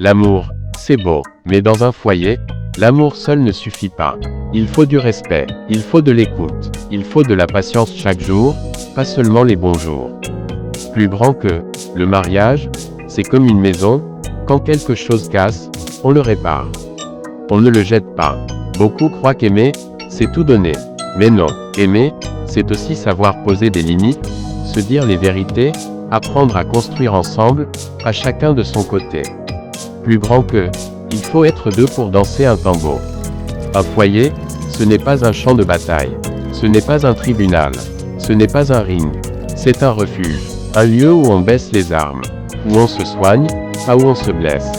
L'amour, c'est beau, mais dans un foyer, l'amour seul ne suffit pas. Il faut du respect, il faut de l'écoute, il faut de la patience chaque jour, pas seulement les bons jours. Plus grand que le mariage, c'est comme une maison, quand quelque chose casse, on le répare. On ne le jette pas. Beaucoup croient qu'aimer, c'est tout donner. Mais non, aimer, c'est aussi savoir poser des limites, se dire les vérités, apprendre à construire ensemble, à chacun de son côté. Plus grand que, il faut être deux pour danser un tango. Un foyer, ce n'est pas un champ de bataille. Ce n'est pas un tribunal. Ce n'est pas un ring. C'est un refuge. Un lieu où on baisse les armes. Où on se soigne, pas où on se blesse.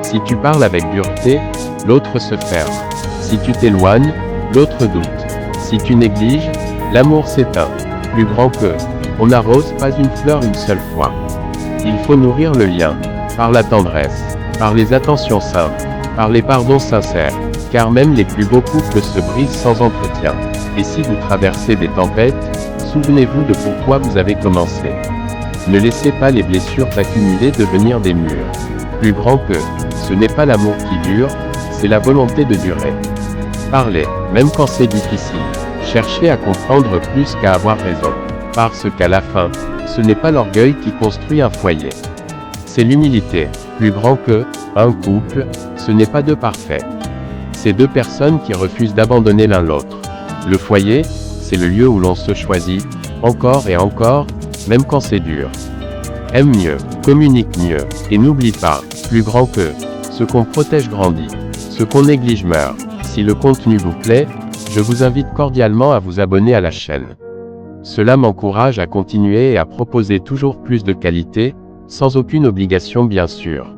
Si tu parles avec dureté, l'autre se ferme. Si tu t'éloignes, l'autre doute. Si tu négliges, l'amour s'éteint. Plus grand que, on n'arrose pas une fleur une seule fois. Il faut nourrir le lien, par la tendresse, par les attentions simples, par les pardons sincères, car même les plus beaux couples se brisent sans entretien. Et si vous traversez des tempêtes, souvenez-vous de pourquoi vous avez commencé. Ne laissez pas les blessures accumulées devenir des murs. Plus grand que, ce n'est pas l'amour qui dure, c'est la volonté de durer. Parlez, même quand c'est difficile. Cherchez à comprendre plus qu'à avoir raison. Parce qu'à la fin, ce n'est pas l'orgueil qui construit un foyer. C'est l'humilité. Plus grand que, un couple, ce n'est pas deux parfaits. C'est deux personnes qui refusent d'abandonner l'un l'autre. Le foyer, c'est le lieu où l'on se choisit, encore et encore, même quand c'est dur. Aime mieux, communique mieux, et n'oublie pas, plus grand que, ce qu'on protège grandit, ce qu'on néglige meurt. Si le contenu vous plaît, je vous invite cordialement à vous abonner à la chaîne. Cela m'encourage à continuer et à proposer toujours plus de qualité, sans aucune obligation bien sûr.